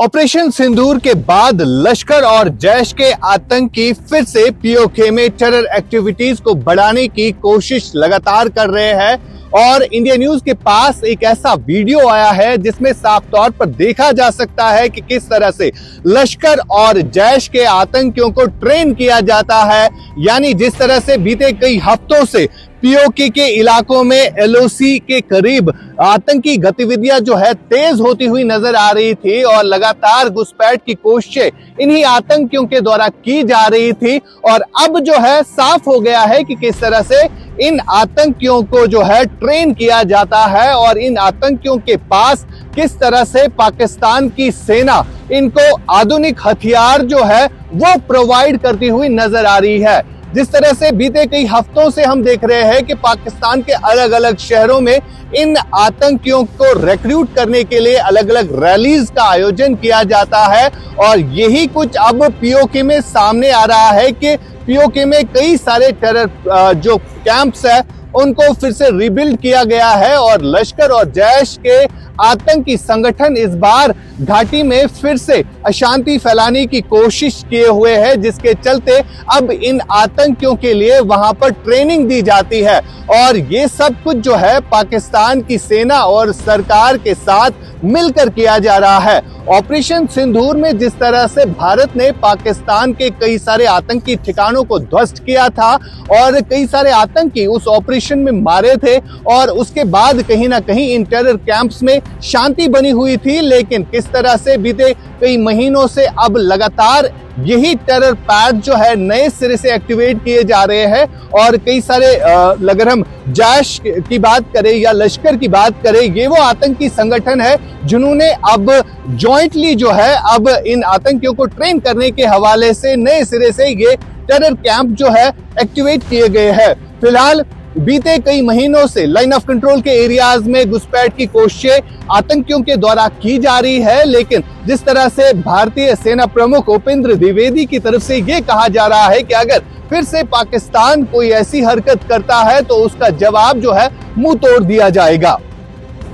Operation सिंदूर के बाद लश्कर और जैश के आतंकी फिर से पीओके में टेरर एक्टिविटीज को बढ़ाने की कोशिश लगातार कर रहे हैं और इंडिया न्यूज के पास एक ऐसा वीडियो आया है जिसमें साफ तौर पर देखा जा सकता है कि किस तरह से लश्कर और जैश के आतंकियों को ट्रेन किया जाता है। यानी जिस तरह से बीते कई हफ्तों से पीओके के इलाकों में एलओसी के करीब आतंकी गतिविधियां जो है तेज होती हुई नजर आ रही थी और लगातार घुसपैठ की कोशिशें इन्हीं आतंकियों के द्वारा की जा रही थी और अब जो है साफ हो गया है कि किस तरह से इन आतंकियों को जो है ट्रेन किया जाता है और इन आतंकियों के पास किस तरह से पाकिस्तान की सेना इनको आधुनिक हथियार जो है वो प्रोवाइड करती हुई नजर आ रही है। जिस तरह से बीते कई हफ्तों से हम देख रहे हैं कि पाकिस्तान के अलग अलग शहरों में इन आतंकियों को रिक्रूट करने के लिए अलग अलग रैलीज का आयोजन किया जाता है और यही कुछ अब पीओके में सामने आ रहा है कि पीओके में कई सारे टेरर जो कैंप्स है उनको फिर से रिबिल्ड किया गया है और लश्कर और जैश के आतंकी संगठन इस बार घाटी में फिर से अशांति फैलाने की कोशिश किए हुए हैं, जिसके चलते अब इन आतंकियों के लिए वहां पर ट्रेनिंग दी जाती है और ये सब कुछ जो है पाकिस्तान की सेना और सरकार के साथ मिलकर किया जा रहा है। ऑपरेशन सिंदूर में जिस तरह से भारत ने पाकिस्तान के कई सारे आतंकी ठिकानों को ध्वस्त किया था और कई सारे आतंकी उस ऑपरेशन में मारे थे और उसके बाद कहीं ना कहीं इन टेरर कैंप्स में शांति बनी हुई थी, लेकिन किस तरह से बीते कई महीनों से अब लगातार यही टेरर पैड जो है नए सिरे से एक्टिवेट किए जा रहे हैं और कई सारे अगर हम जैश की बात करें या लश्कर की बात करें, ये वो आतंकी संगठन है जिन्होंने अब जॉइंटली जो है अब इन आतंकियों को ट्रेन करने के हवाले से नए सिरे से ये टेरर कैंप जो है एक्टिवेट किए गए हैं। फिलहाल बीते कई महीनों से लाइन ऑफ कंट्रोल के एरियाज में घुसपैठ की कोशिशें आतंकियों के द्वारा की जा रही है, लेकिन जिस तरह से भारतीय सेना प्रमुख उपेंद्र द्विवेदी की तरफ से ये कहा जा रहा है कि अगर फिर से पाकिस्तान कोई ऐसी हरकत करता है तो उसका जवाब जो है मुंह तोड़ दिया जाएगा।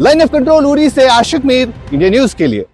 लाइन ऑफ कंट्रोल उरी से आशिक मीर, इंडिया न्यूज के लिए।